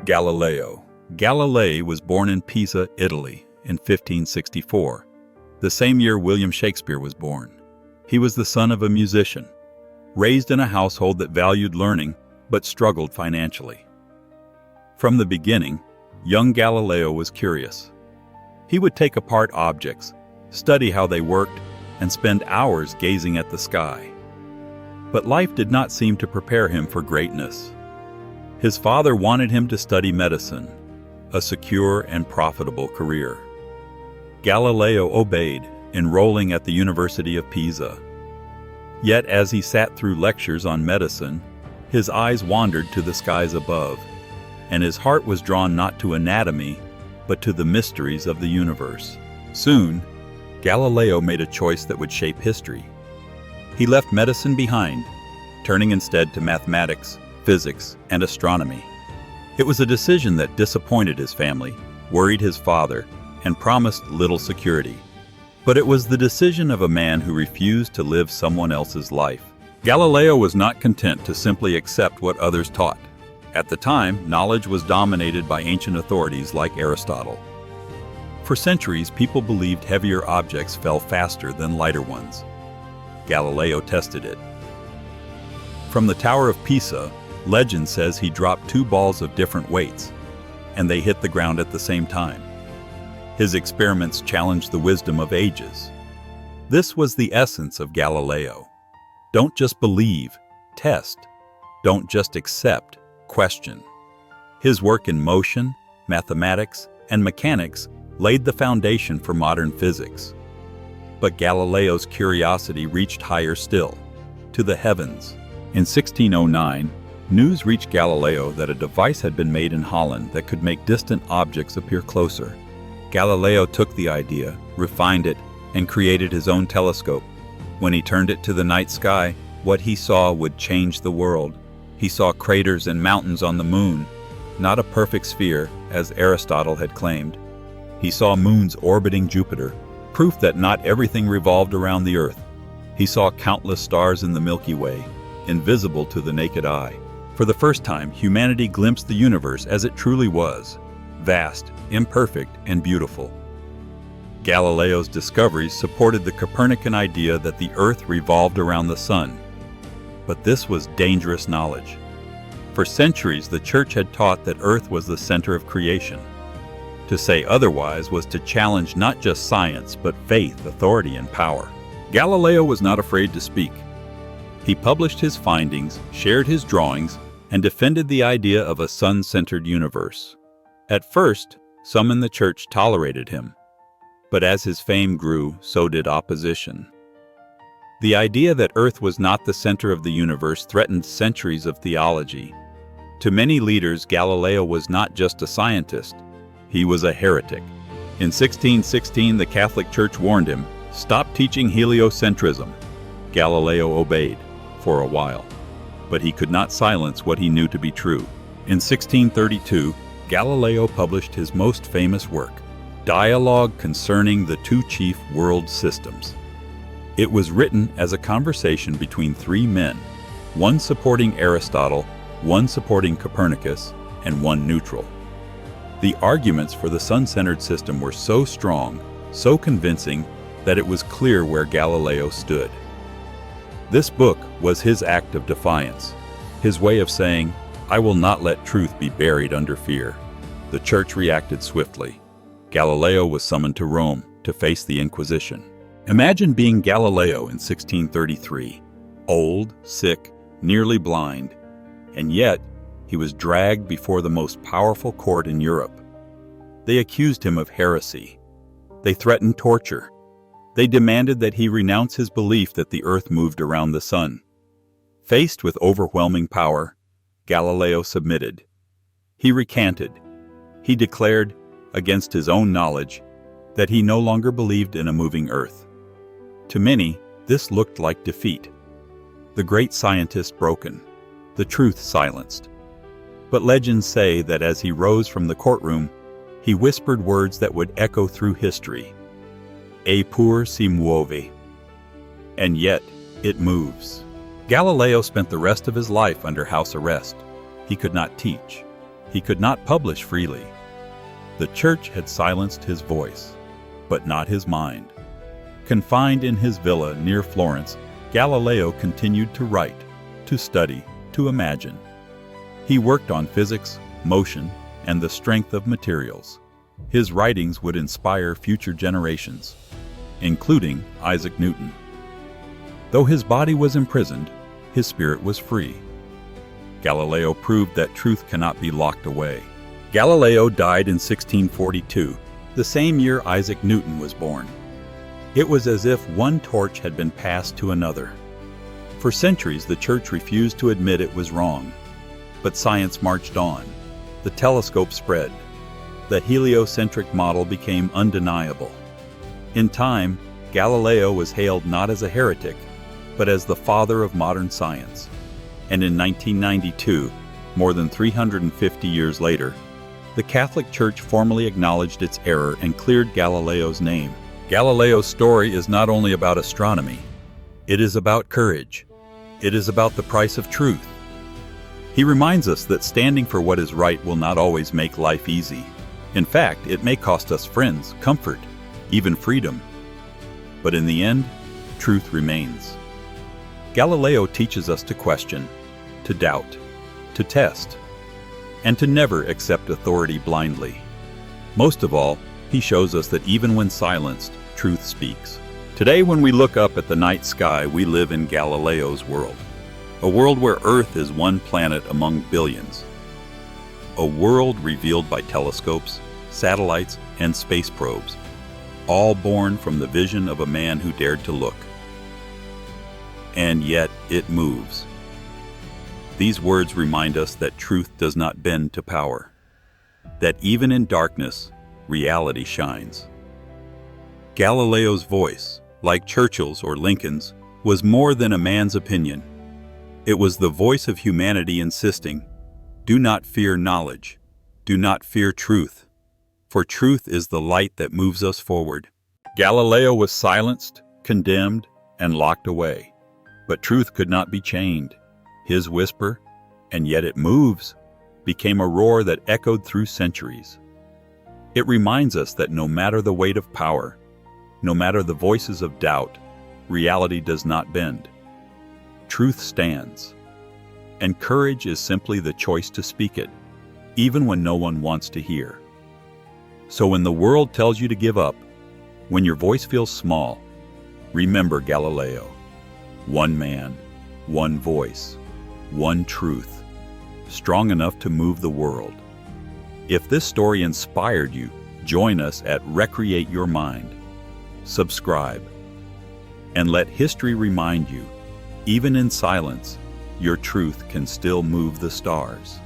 Galileo Galilei was born in Pisa, Italy, in 1564, the same year William Shakespeare was born. He was the son of a musician, raised in a household that valued learning but struggled financially. From the beginning, young Galileo was curious. He would take apart objects, study how they worked, and spend hours gazing at the sky. But life did not seem to prepare him for greatness. His father wanted him to study medicine, a secure and profitable career. Galileo obeyed, enrolling at the University of Pisa. Yet as he sat through lectures on medicine, his eyes wandered to the skies above, and his heart was drawn not to anatomy, but to the mysteries of the universe. Soon, Galileo made a choice that would shape history. He left medicine behind, turning instead to mathematics, physics, and astronomy. It was a decision that disappointed his family, worried his father, and promised little security. But it was the decision of a man who refused to live someone else's life. Galileo was not content to simply accept what others taught. At the time, knowledge was dominated by ancient authorities like Aristotle. For centuries, people believed heavier objects fell faster than lighter ones. Galileo tested it. From the Tower of Pisa, legend says he dropped 2 balls of different weights, and they hit the ground at the same time. His experiments challenged the wisdom of ages. This was the essence of Galileo. Don't just believe, test. Don't just accept, question. His work in motion, mathematics, and mechanics laid the foundation for modern physics. But Galileo's curiosity reached higher still, to the heavens. In 1609, news reached Galileo that a device had been made in Holland that could make distant objects appear closer. Galileo took the idea, refined it, and created his own telescope. When he turned it to the night sky, what he saw would change the world. He saw craters and mountains on the moon, not a perfect sphere, as Aristotle had claimed. He saw moons orbiting Jupiter, proof that not everything revolved around the Earth. He saw countless stars in the Milky Way, invisible to the naked eye. For the first time, humanity glimpsed the universe as it truly was, vast, imperfect, and beautiful. Galileo's discoveries supported the Copernican idea that the Earth revolved around the sun. But this was dangerous knowledge. For centuries, the Church had taught that Earth was the center of creation. To say otherwise was to challenge not just science, but faith, authority, and power. Galileo was not afraid to speak. He published his findings, shared his drawings, and defended the idea of a sun-centered universe. At first, some in the Church tolerated him. But as his fame grew, so did opposition. The idea that Earth was not the center of the universe threatened centuries of theology. To many leaders, Galileo was not just a scientist. He was a heretic. In 1616, the Catholic Church warned him, "Stop teaching heliocentrism." Galileo obeyed, for a while. But he could not silence what he knew to be true. In 1632, Galileo published his most famous work, Dialogue Concerning the Two Chief World Systems. It was written as a conversation between 3 men, one supporting Aristotle, one supporting Copernicus, and one neutral. The arguments for the sun-centered system were so strong, so convincing, that it was clear where Galileo stood. This book was his act of defiance, his way of saying, "I will not let truth be buried under fear." The Church reacted swiftly. Galileo was summoned to Rome to face the Inquisition. Imagine being Galileo in 1633, old, sick, nearly blind, and yet he was dragged before the most powerful court in Europe. They accused him of heresy. They threatened torture. They demanded that he renounce his belief that the Earth moved around the sun. Faced with overwhelming power, Galileo submitted. He recanted. He declared, against his own knowledge, that he no longer believed in a moving Earth. To many, this looked like defeat. The great scientist broken, the truth silenced. But legends say that as he rose from the courtroom, he whispered words that would echo through history. Eppur si muove. And yet, it moves. Galileo spent the rest of his life under house arrest. He could not teach. He could not publish freely. The church had silenced his voice, but not his mind. Confined in his villa near Florence, Galileo continued to write, to study, to imagine. He worked on physics, motion, and the strength of materials. His writings would inspire future generations, including Isaac Newton. Though his body was imprisoned, his spirit was free. Galileo proved that truth cannot be locked away. Galileo died in 1642, the same year Isaac Newton was born. It was as if one torch had been passed to another. For centuries, the church refused to admit it was wrong. But science marched on. The telescope spread. The heliocentric model became undeniable. In time, Galileo was hailed not as a heretic, but as the father of modern science. And in 1992, more than 350 years later, the Catholic Church formally acknowledged its error and cleared Galileo's name. Galileo's story is not only about astronomy, it is about courage. It is about the price of truth. He reminds us that standing for what is right will not always make life easy. In fact, it may cost us friends, comfort, even freedom. But in the end, truth remains. Galileo teaches us to question, to doubt, to test, and to never accept authority blindly. Most of all, he shows us that even when silenced, truth speaks. Today, when we look up at the night sky, we live in Galileo's world. A world where Earth is one planet among billions. A world revealed by telescopes, satellites, and space probes, all born from the vision of a man who dared to look. And yet it moves. These words remind us that truth does not bend to power, that even in darkness, reality shines. Galileo's voice, like Churchill's or Lincoln's, was more than a man's opinion. It was the voice of humanity insisting, "Do not fear knowledge, do not fear truth, for truth is the light that moves us forward." Galileo was silenced, condemned, and locked away. But truth could not be chained. His whisper, "And yet it moves," became a roar that echoed through centuries. It reminds us that no matter the weight of power, no matter the voices of doubt, reality does not bend. Truth stands. And courage is simply the choice to speak it, even when no one wants to hear. So when the world tells you to give up, when your voice feels small, remember Galileo. One man, one voice, one truth, strong enough to move the world. If this story inspired you, join us at Recreate Your Mind. Subscribe. And let history remind you, even in silence, your truth can still move the stars.